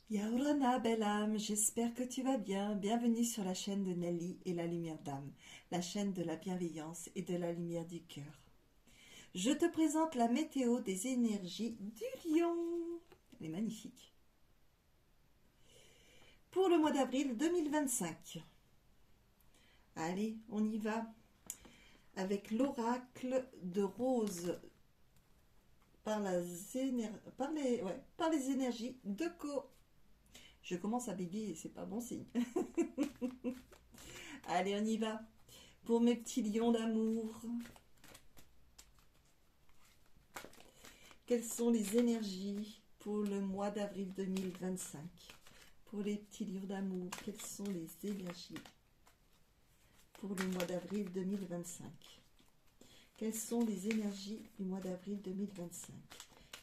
Yaorana, belle âme, j'espère que tu vas bien. Bienvenue sur la chaîne de Nelly et la lumière d'âme, la chaîne de la bienveillance et de la lumière du cœur. Je te présente la météo des énergies du lion. Elle est magnifique. Pour le mois d'avril 2025. Allez, on y va avec l'oracle de Rose par les énergies de Co. Je commence à bégayer, c'est pas bon signe. Allez, on y va. Pour mes petits lions d'amour, quelles sont les énergies pour le mois d'avril 2025? Pour les petits lions d'amour, quelles sont les énergies pour le mois d'avril 2025? Quelles sont les énergies du mois d'avril 2025?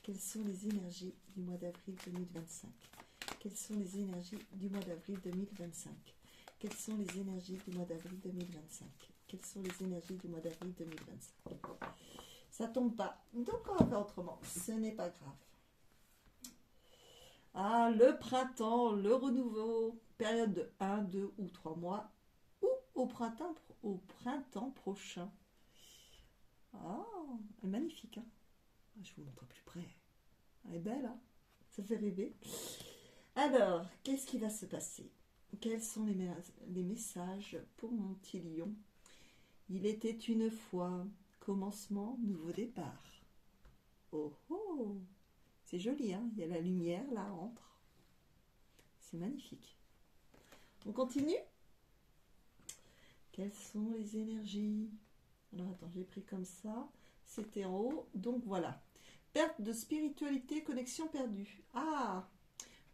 Quelles sont les énergies du mois d'avril 2025? Quelles sont les énergies du mois d'avril 2025? Quelles sont les énergies du mois d'avril 2025? Quelles sont les énergies du mois d'avril 2025? Ça tombe pas, donc on va faire autrement, ce n'est pas grave. Ah, le printemps, le renouveau, période de 1, 2 ou 3 mois, ou au printemps prochain. Ah, elle est magnifique, hein? Je vous montre plus près. Elle est belle, hein? Ça fait rêver. Alors, qu'est-ce qui va se passer? Quels sont les messages pour mon petit lion? Il était une fois, commencement, nouveau départ. Oh oh! C'est joli, hein? Il y a la lumière là entre. C'est magnifique. On continue? Quelles sont les énergies? Alors attends, j'ai pris comme ça. C'était en haut. Donc voilà. Perte de spiritualité, connexion perdue. Ah!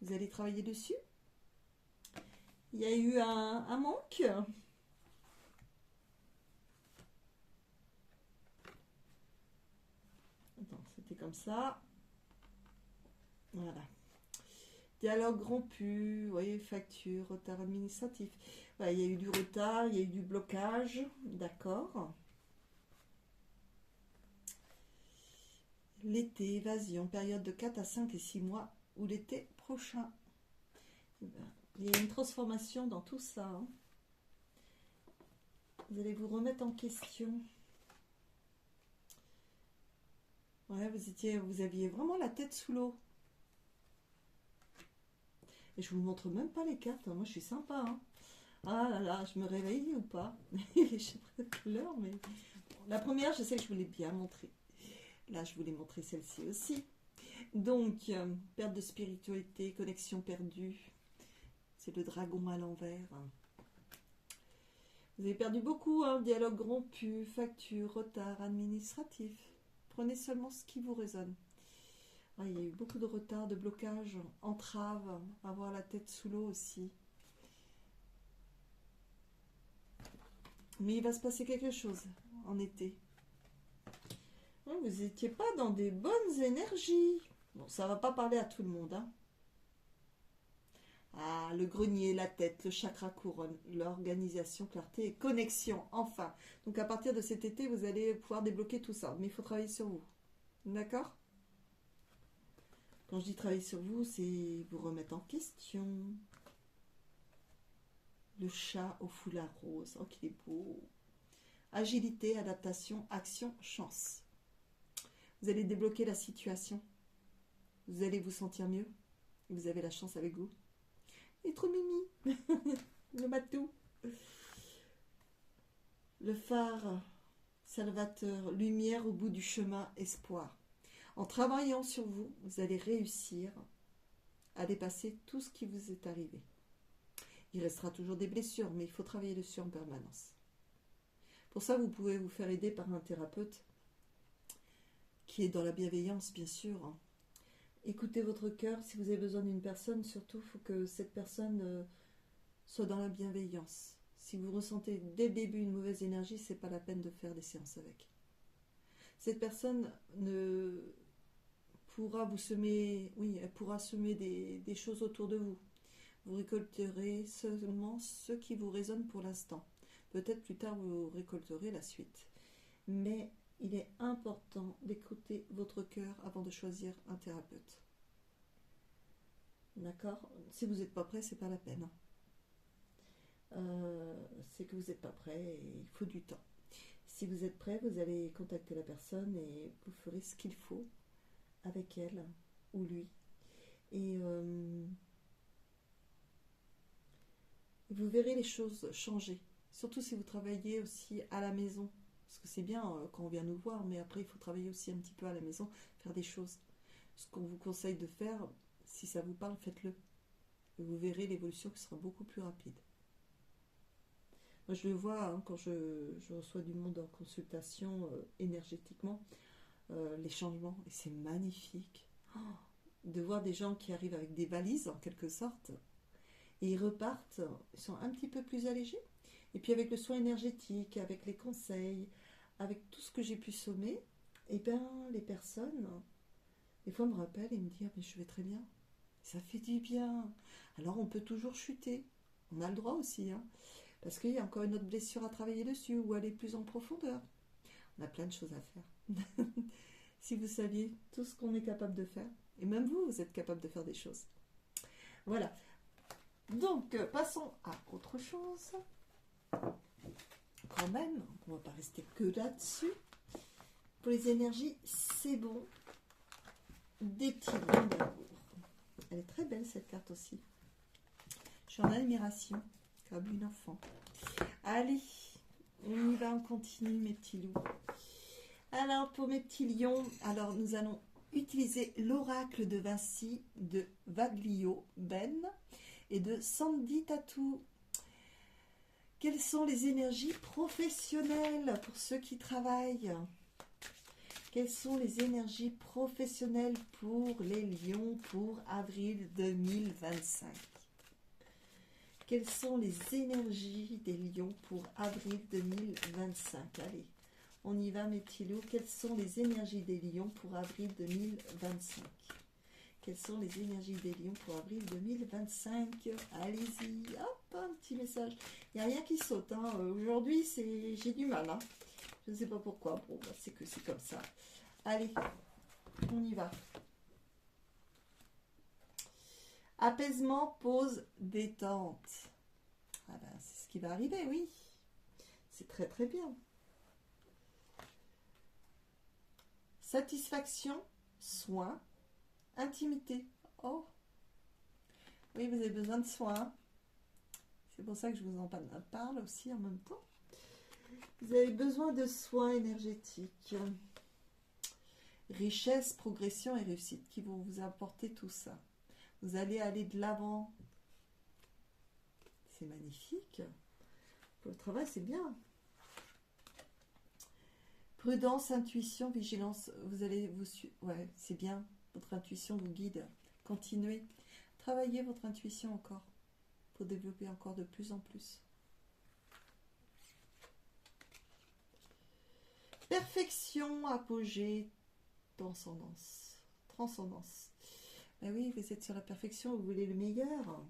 Vous allez travailler dessus? Il y a eu un manque? Attends, c'était comme ça. Voilà. Dialogue rompu, vous voyez, facture, retard administratif. Voilà, il y a eu du retard, il y a eu du blocage, d'accord. L'été, évasion, période de 4 à 5 et 6 mois ou l'été prochain. Il y a une transformation dans tout ça, hein. Vous allez vous remettre en question. Ouais, vous aviez vraiment la tête sous l'eau. Et je vous montre même pas les cartes, hein. Moi je suis sympa, hein. Ah là là, je me réveille ou pas? Je sais pas quelle heure, mais bon, la première, je sais que je vous l'ai bien montrée. Là, je voulais montrer celle-ci aussi. Donc, perte de spiritualité, connexion perdue. C'est le dragon à l'envers. Vous avez perdu beaucoup, hein, dialogue rompu, facture, retard administratif. Prenez seulement ce qui vous résonne. Ah, il y a eu beaucoup de retard, de blocage, entrave, avoir la tête sous l'eau aussi. Mais il va se passer quelque chose en été. Vous n'étiez pas dans des bonnes énergies. Bon, ça va pas parler à tout le monde, hein. Ah, le grenier, la tête, le chakra couronne, l'organisation, clarté et connexion, enfin. Donc à partir de cet été, vous allez pouvoir débloquer tout ça. Mais il faut travailler sur vous. D'accord? Quand je dis travailler sur vous, c'est vous remettre en question. Le chat au foulard rose. Oh, qu'il est beau. Agilité, adaptation, action, chance. Vous allez débloquer la situation. Vous allez vous sentir mieux. Vous avez la chance avec vous. Il est trop mimi. Le matou. Le phare salvateur, lumière au bout du chemin, espoir. En travaillant sur vous, vous allez réussir à dépasser tout ce qui vous est arrivé. Il restera toujours des blessures, mais il faut travailler dessus en permanence. Pour ça, vous pouvez vous faire aider par un thérapeute qui est dans la bienveillance, bien sûr. Écoutez votre cœur. Si vous avez besoin d'une personne, surtout, il faut que cette personne soit dans la bienveillance. Si vous ressentez dès le début une mauvaise énergie, c'est pas la peine de faire des séances avec. Cette personne pourra vous semer, oui, elle pourra semer des choses autour de vous. Vous récolterez seulement ce qui vous résonne pour l'instant. Peut-être plus tard vous récolterez la suite. Mais il est important d'écouter votre cœur avant de choisir un thérapeute. D'accord? Si vous n'êtes pas prêt, c'est pas la peine. C'est que vous n'êtes pas prêt et il faut du temps. Si vous êtes prêt, vous allez contacter la personne et vous ferez ce qu'il faut avec elle ou lui. Et vous verrez les choses changer. Surtout si vous travaillez aussi à la maison. Parce que c'est bien quand on vient nous voir, mais après il faut travailler aussi un petit peu à la maison, faire des choses. Ce qu'on vous conseille de faire, si ça vous parle, faites-le. Et vous verrez l'évolution qui sera beaucoup plus rapide. Moi je le vois hein, quand je reçois du monde en consultation énergétiquement, les changements. Et c'est magnifique. Oh, de voir des gens qui arrivent avec des valises en quelque sorte. Et ils repartent, ils sont un petit peu plus allégés. Et puis avec le soin énergétique, avec les conseils, avec tout ce que j'ai pu sommer, et bien les personnes, des fois me rappellent et me disent ah, mais je vais très bien. Ça fait du bien. Alors on peut toujours chuter. On a le droit aussi, hein, parce qu'il y a encore une autre blessure à travailler dessus ou aller plus en profondeur. On a plein de choses à faire. Si vous saviez tout ce qu'on est capable de faire, et même vous, vous êtes capable de faire des choses. Voilà. Donc, passons à autre chose. Quand même, on ne va pas rester que là-dessus. Pour les énergies, c'est bon. Des petits lions d'amour. Elle est très belle cette carte aussi. Je suis en admiration, comme une enfant. Allez, on y va, on continue mes petits loups. Alors, pour mes petits lions, alors nous allons utiliser l'oracle de Vinci de Vaglio Ben et de Sandy Tatou. Quelles sont les énergies professionnelles pour ceux qui travaillent? Quelles sont les énergies professionnelles pour les lions pour avril 2025? Quelles sont les énergies des lions pour avril 2025? Allez, on y va mes petits loups. Quelles sont les énergies des lions pour avril 2025? Quelles sont les énergies des lions pour avril 2025? Allez-y, hop, un petit message. Il n'y a rien qui saute. Hein. Aujourd'hui, j'ai du mal. Hein. Je ne sais pas pourquoi. Bon, bah, c'est que c'est comme ça. Allez, on y va. Apaisement, pause, détente. Ah ben, c'est ce qui va arriver, oui. C'est très très bien. Satisfaction, soin, intimité. Oh, oui, vous avez besoin de soins. C'est pour ça que je vous en parle aussi en même temps. Vous avez besoin de soins énergétiques. Richesse, progression et réussite qui vont vous apporter tout ça. Vous allez aller de l'avant. C'est magnifique. Pour le travail, c'est bien. Prudence, intuition, vigilance. Vous allez vous suivre. Ouais, c'est bien. Votre intuition vous guide. Continuez. Travaillez votre intuition encore. Pour développer encore de plus en plus. Perfection, apogée, transcendance. Transcendance. Ben oui, vous êtes sur la perfection, vous voulez le meilleur.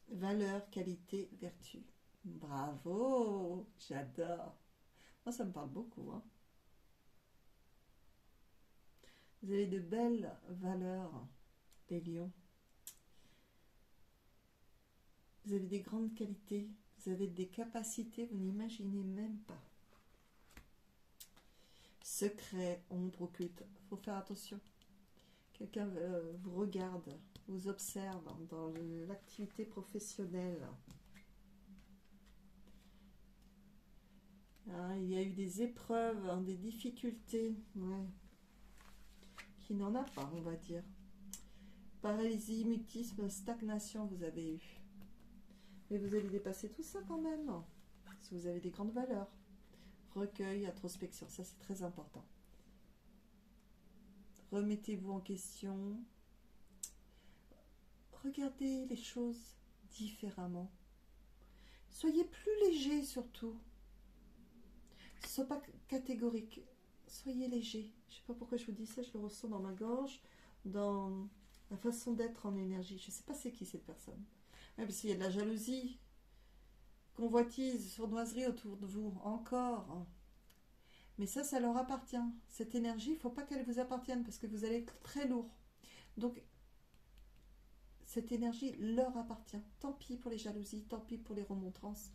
Valeur, qualité, vertu. Bravo, j'adore. Moi, ça me parle beaucoup. Hein. Vous avez de belles valeurs, les lions. Vous avez des grandes qualités. Vous avez des capacités, vous n'imaginez même pas. Secret, ombre, occulte. Il faut faire attention. Quelqu'un vous regarde, vous observe dans l'activité professionnelle. Hein, il y a eu des épreuves, hein, des difficultés. Ouais. Qui n'en a pas, on va dire. Paralysie, mutisme, stagnation, vous avez eu. Mais vous allez dépasser tout ça quand même. Parce que vous avez des grandes valeurs. Recueil, introspection, ça c'est très important. Remettez-vous en question. Regardez les choses différemment. Soyez plus léger surtout. Ne soyez pas catégorique. Soyez léger. Je ne sais pas pourquoi je vous dis ça, je le ressens dans ma gorge, dans la façon d'être en énergie. Je ne sais pas c'est qui cette personne. Ouais, parce qu'il y a de la jalousie, convoitise, sournoiserie autour de vous, encore. Mais ça leur appartient. Cette énergie, il ne faut pas qu'elle vous appartienne parce que vous allez être très lourd. Donc, cette énergie leur appartient. Tant pis pour les jalousies, tant pis pour les remontrances,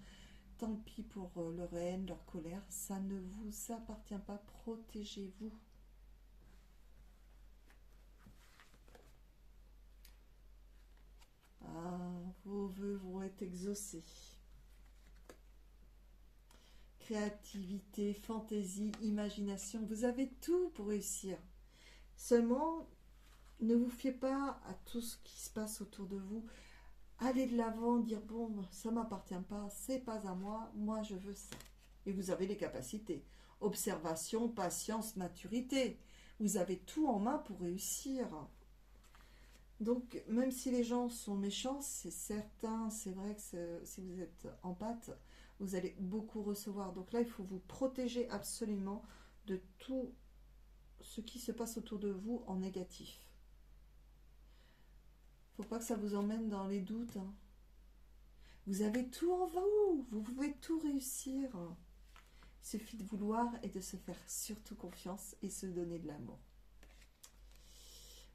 tant pis pour leur haine, leur colère. Ça ne vous appartient pas. Protégez-vous. Ah, vos vœux vont être exaucés. Créativité, fantaisie, imagination, vous avez tout pour réussir. Seulement, ne vous fiez pas à tout ce qui se passe autour de vous. Allez de l'avant, dire bon, ça m'appartient pas, c'est pas à moi, moi je veux ça. Et vous avez les capacités. Observation, patience, maturité. Vous avez tout en main pour réussir. Donc, même si les gens sont méchants, c'est certain, c'est vrai que si vous êtes en pâte, vous allez beaucoup recevoir. Donc là, il faut vous protéger absolument de tout ce qui se passe autour de vous en négatif. Il ne faut pas que ça vous emmène dans les doutes. Hein. Vous avez tout en vous, vous pouvez tout réussir. Il suffit de vouloir et de se faire surtout confiance et se donner de l'amour.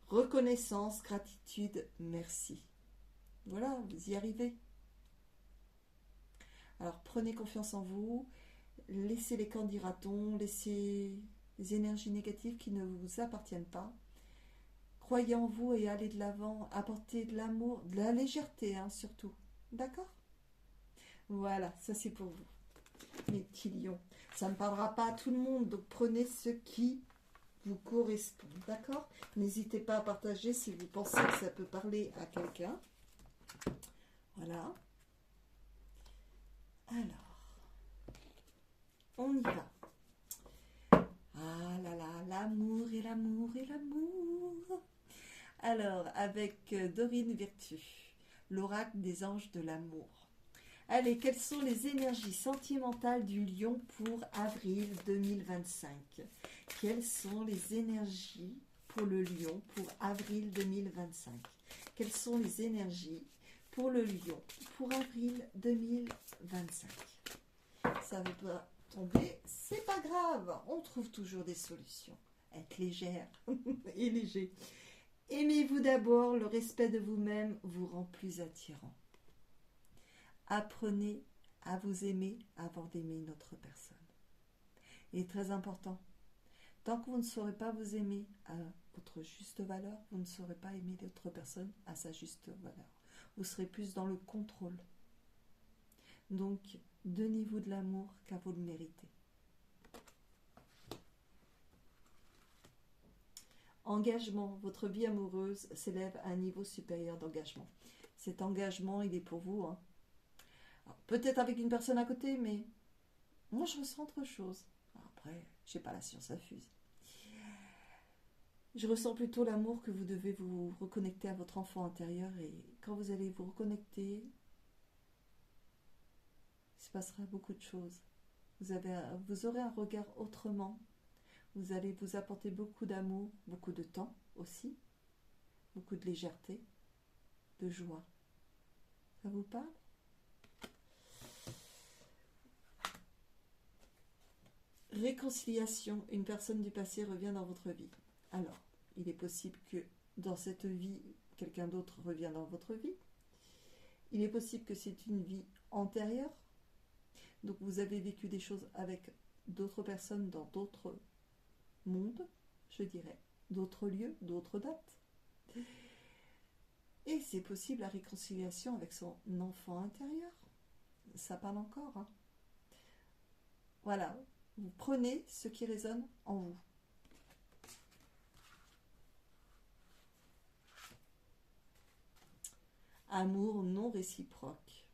Reconnaissance, gratitude, merci. Voilà, vous y arrivez. Alors prenez confiance en vous, laissez les quand dira-t-on, laissez les énergies négatives qui ne vous appartiennent pas. Croyez en vous et allez de l'avant, apportez de l'amour, de la légèreté surtout. D'accord? Voilà, ça c'est pour vous. Mes petits lions. Ça ne parlera pas à tout le monde, donc prenez ce qui vous correspond. D'accord? N'hésitez pas à partager si vous pensez que ça peut parler à quelqu'un. Voilà. Alors, on y va. Ah là là, l'amour et l'amour et l'amour. Alors, avec Dorine Virtue, l'oracle des anges de l'amour. Allez, quelles sont les énergies sentimentales du lion pour avril 2025? Quelles sont les énergies pour le lion pour avril 2025? Quelles sont les énergies pour le lion pour avril 2025? Ça ne veut pas tomber, c'est pas grave, on trouve toujours des solutions. Être légère et léger. Aimez-vous d'abord, le respect de vous-même vous rend plus attirant. Apprenez à vous aimer avant d'aimer une autre personne. Il est très important. Tant que vous ne saurez pas vous aimer à votre juste valeur, vous ne saurez pas aimer l'autre personne à sa juste valeur. Vous serez plus dans le contrôle. Donc, donnez-vous de l'amour car vous le méritez. Engagement. Votre vie amoureuse s'élève à un niveau supérieur d'engagement. Cet engagement, il est pour vous. Peut-être avec une personne à côté, mais moi, je ressens autre chose. Après, je n'ai pas la science infuse. Je ressens plutôt l'amour que vous devez vous reconnecter à votre enfant intérieur. Et quand vous allez vous reconnecter, il se passera beaucoup de choses. Vous aurez un regard autrement. Vous allez vous apporter beaucoup d'amour, beaucoup de temps aussi, beaucoup de légèreté, de joie. Ça vous parle? Réconciliation. Une personne du passé revient dans votre vie. Alors, il est possible que dans cette vie, quelqu'un d'autre revienne dans votre vie. Il est possible que c'est une vie antérieure. Donc, vous avez vécu des choses avec d'autres personnes dans d'autres mondes, je dirais, d'autres lieux, d'autres dates. Et c'est possible la réconciliation avec son enfant intérieur. Ça parle encore. Voilà, vous prenez ce qui résonne en vous. Amour non réciproque.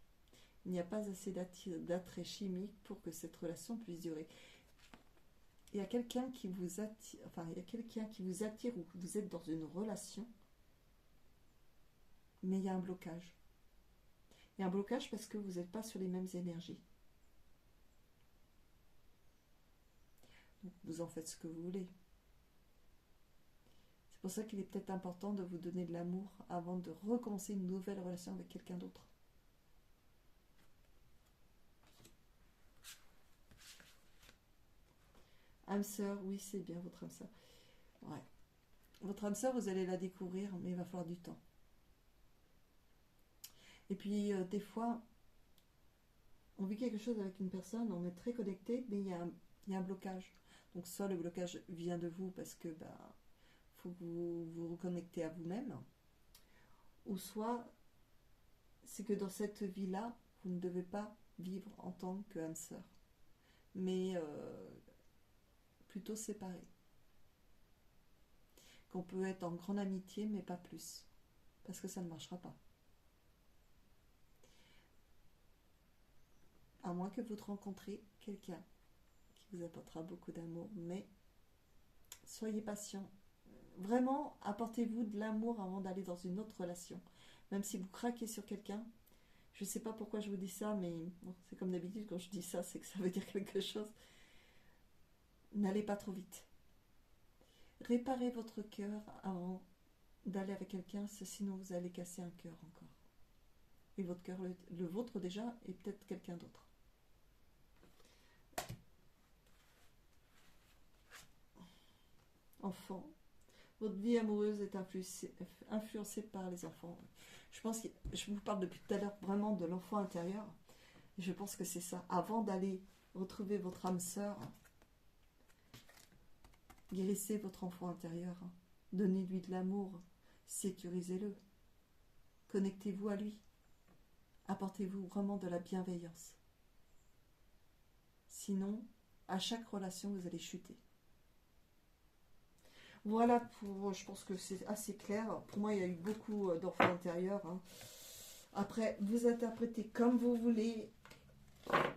Il n'y a pas assez d'attrait chimique pour que cette relation puisse durer. Il y a quelqu'un qui vous attire, ou vous êtes dans une relation, mais il y a un blocage. Il y a un blocage parce que vous n'êtes pas sur les mêmes énergies. Donc vous en faites ce que vous voulez. C'est pour ça qu'il est peut-être important de vous donner de l'amour avant de recommencer une nouvelle relation avec quelqu'un d'autre. Âme sœur, oui, c'est bien votre âme sœur. Ouais. votre âme sœur, vous allez la découvrir, mais il va falloir du temps. Et puis, des fois, on vit quelque chose avec une personne, on est très connecté, mais il y a un blocage. Donc, soit le blocage vient de vous parce que faut que vous vous reconnectez à vous-même, ou soit c'est que dans cette vie-là, vous ne devez pas vivre en tant que âme sœur, mais plutôt séparés. Qu'on peut être en grande amitié, mais pas plus, parce que ça ne marchera pas. À moins que vous rencontriez quelqu'un qui vous apportera beaucoup d'amour, mais soyez patient. Vraiment, apportez-vous de l'amour avant d'aller dans une autre relation. Même si vous craquez sur quelqu'un, je ne sais pas pourquoi je vous dis ça, mais bon, c'est comme d'habitude, quand je dis ça, c'est que ça veut dire quelque chose. N'allez pas trop vite. Réparez votre cœur avant d'aller avec quelqu'un, sinon vous allez casser un cœur encore. Et votre cœur, le vôtre déjà, et peut-être quelqu'un d'autre. Enfant, votre vie amoureuse est influencée par les enfants. Je pense que je vous parle depuis tout à l'heure vraiment de l'enfant intérieur. Et je pense que c'est ça. Avant d'aller retrouver votre âme sœur, guérissez votre enfant intérieur. Donnez-lui de l'amour. Sécurisez-le. Connectez-vous à lui. Apportez-vous vraiment de la bienveillance. Sinon, à chaque relation, vous allez chuter. Voilà, je pense que c'est assez clair. Pour moi, il y a eu beaucoup d'enfants intérieurs. Après, vous interprétez comme vous voulez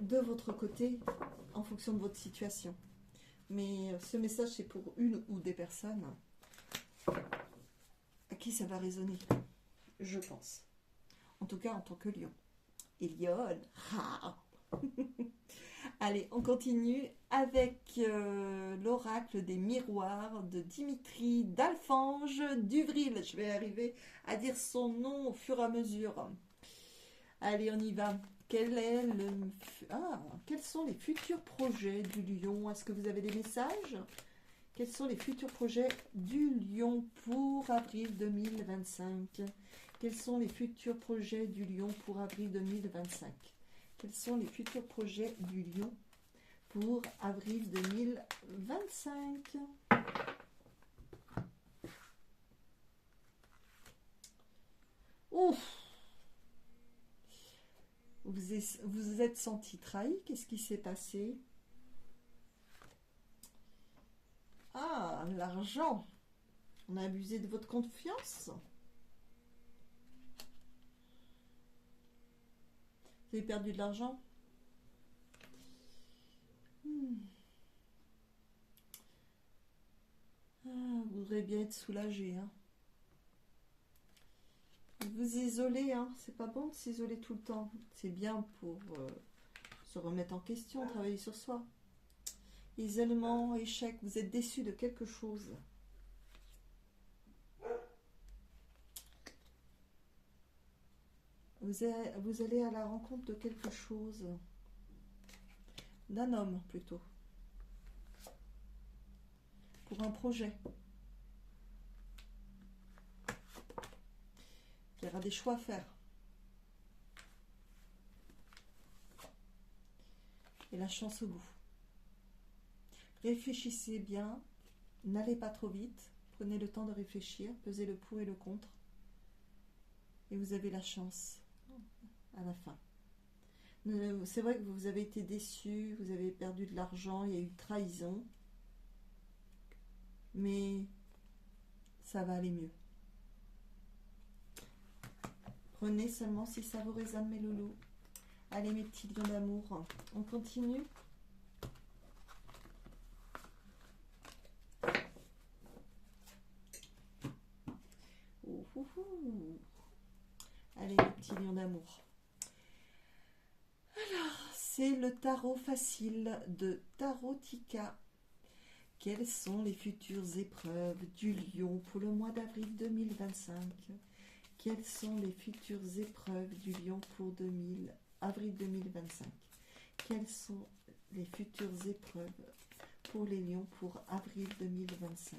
de votre côté en fonction de votre situation. Mais ce message, c'est pour une ou des personnes à qui ça va résonner, je pense. En tout cas, en tant que lion. Et lion, Allez, on continue avec l'oracle des miroirs de Dimitri d'Alfange d'Uvril. Je vais arriver à dire son nom au fur et à mesure. Allez, on y va. Quels sont les futurs projets du lion? Est-ce que vous avez des messages? Quels sont les futurs projets du lion pour avril 2025? Quels sont les futurs projets du lion pour avril 2025? Quels sont les futurs projets du lion pour avril 2025? Ouf! Vous êtes senti trahi? Qu'est-ce qui s'est passé? Ah, l'argent! On a abusé de votre confiance? Vous avez perdu de l'argent? Vous voudrez bien être soulagé. Vous isolez, c'est pas bon de s'isoler tout le temps. C'est bien pour se remettre en question, travailler sur soi. Isolement, échec, vous êtes déçu de quelque chose. Vous allez à la rencontre de quelque chose. D'un homme, plutôt. Pour un projet. Il y aura des choix à faire. Et la chance au bout. Réfléchissez bien. N'allez pas trop vite. Prenez le temps de réfléchir. Pesez le pour et le contre. Et vous avez la chance à la fin. C'est vrai que vous avez été déçu, vous avez perdu de l'argent, il y a eu trahison. Mais ça va aller mieux. Prenez seulement si ça vous résonne, mes loulous. Allez, mes petits lions d'amour, on continue. Allez, mes petits lions d'amour. Alors, c'est le tarot facile de Tarotica. Quelles sont les futures épreuves du lion pour le mois d'avril 2025? Quelles sont les futures épreuves du lion pour avril 2025? Quelles sont les futures épreuves pour les lions pour avril 2025?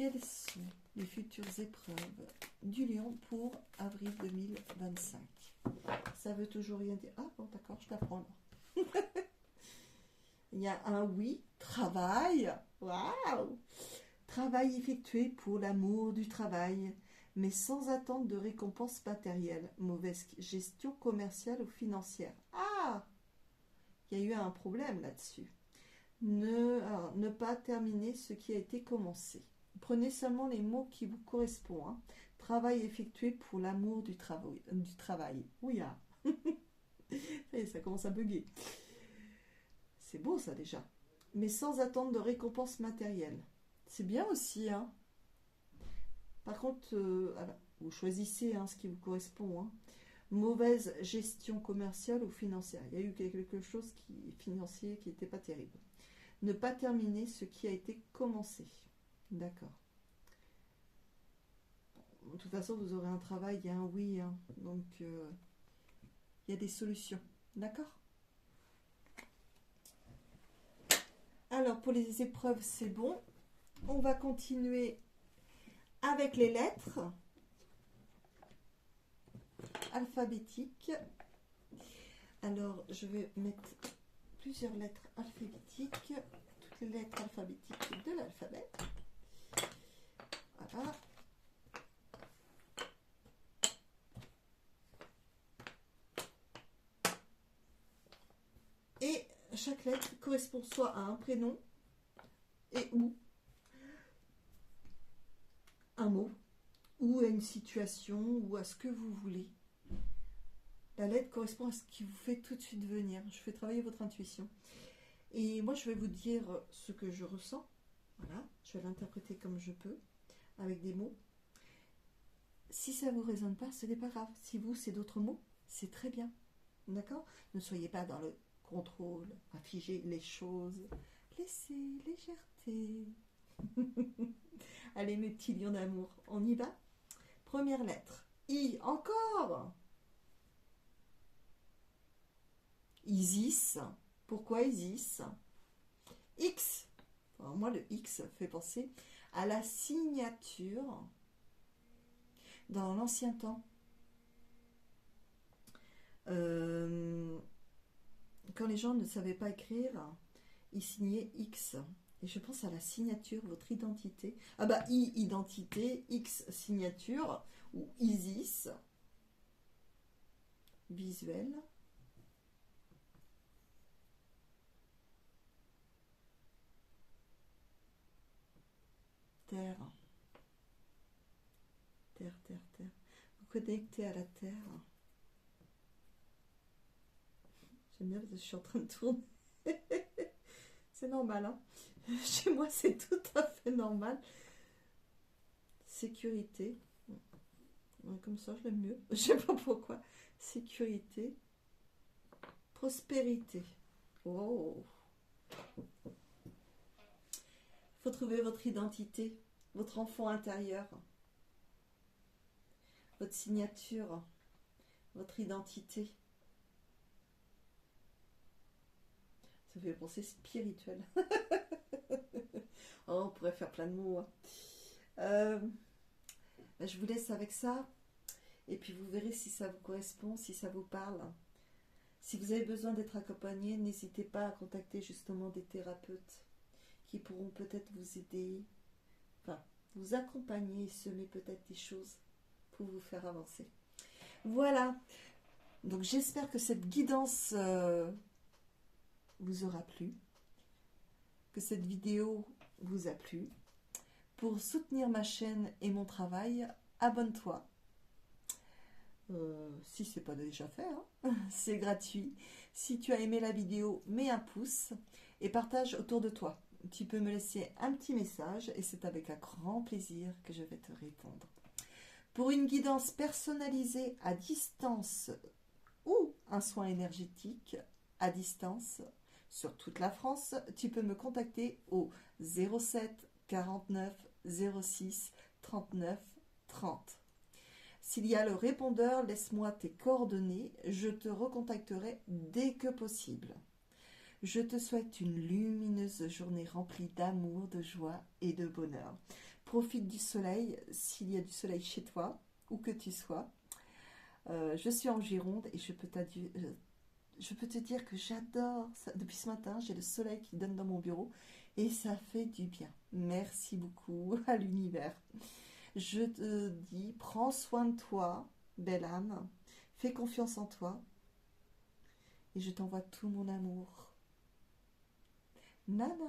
quelles sont les futures épreuves du lion pour avril 2025? Ça veut toujours rien dire. Ah bon, d'accord, je t'apprends là. Il y a un oui, travail. Waouh! Travail effectué pour l'amour du travail, mais sans attente de récompense matérielle. Mauvaise gestion commerciale ou financière. Ah! Il y a eu un problème là-dessus. Ne pas terminer ce qui a été commencé. Prenez seulement les mots qui vous correspondent. Hein. Travail effectué pour l'amour du travail. Oui, ah. Ça commence à bugger. C'est beau ça déjà. Mais sans attente de récompense matérielle. C'est bien aussi. Hein. Par contre, alors, vous choisissez ce qui vous correspond. Hein. Mauvaise gestion commerciale ou financière. Il y a eu quelque chose financier qui n'était pas terrible. Ne pas terminer ce qui a été commencé. D'accord. De toute façon, vous aurez un travail, il y a un oui. Hein. Donc, il y a des solutions. D'accord? Alors, pour les épreuves, c'est bon. On va continuer avec les lettres alphabétiques. Alors, je vais mettre plusieurs lettres alphabétiques, toutes les lettres alphabétiques de l'alphabet. Voilà. Et chaque lettre correspond soit à un prénom et ou un mot, ou à une situation, ou à ce que vous voulez. La lettre correspond à ce qui vous fait tout de suite venir. Je fais travailler votre intuition. Et moi, je vais vous dire ce que je ressens. Voilà, je vais l'interpréter comme je peux, avec des mots. Si ça ne vous résonne pas, ce n'est pas grave. Si vous, c'est d'autres mots, c'est très bien. D'accord? Ne soyez pas dans le contrôle, à figer les choses. Laissez légèreté. Allez, mes petits lions d'amour, on y va? Première lettre. I, encore. Isis. Pourquoi Isis? X. Alors moi, le X fait penser à la signature dans l'ancien temps. Quand les gens ne savaient pas écrire, ils signaient X. Et je pense à la signature, votre identité. Ah bah, I, identité, X, signature, ou Isis, visuel. Terre. Terre, terre, terre. Vous connectez à la terre. J'aime bien parce que je suis en train de tourner. C'est normal, hein. Chez moi, c'est tout à fait normal. Sécurité. Comme ça, je l'aime mieux. Je sais pas pourquoi. Sécurité. Prospérité. Oh. Il faut trouver votre identité, votre enfant intérieur, votre signature, votre identité. Ça fait penser spirituel. Oh, on pourrait faire plein de mots. Hein. Je vous laisse avec ça. Et puis vous verrez si ça vous correspond, si ça vous parle. Si vous avez besoin d'être accompagné, n'hésitez pas à contacter justement des thérapeutes qui pourront peut-être vous aider, enfin, vous accompagner et semer peut-être des choses pour vous faire avancer. Voilà. Donc j'espère que cette guidance vous aura plu, que cette vidéo vous a plu. Pour soutenir ma chaîne et mon travail, abonne-toi. Si ce n'est pas déjà fait, hein. C'est gratuit. Si tu as aimé la vidéo, mets un pouce et partage autour de toi. Tu peux me laisser un petit message et c'est avec un grand plaisir que je vais te répondre. Pour une guidance personnalisée à distance ou un soin énergétique à distance sur toute la France, tu peux me contacter au 07 49 06 39 30. S'il y a le répondeur, laisse-moi tes coordonnées, je te recontacterai dès que possible. Je te souhaite une lumineuse journée remplie d'amour, de joie et de bonheur. Profite du soleil, s'il y a du soleil chez toi, où que tu sois. Je suis en Gironde et je peux te dire que j'adore ça. Depuis ce matin, j'ai le soleil qui donne dans mon bureau et ça fait du bien. Merci beaucoup à l'univers. Je te dis, prends soin de toi, belle âme. Fais confiance en toi et je t'envoie tout mon amour. Nana!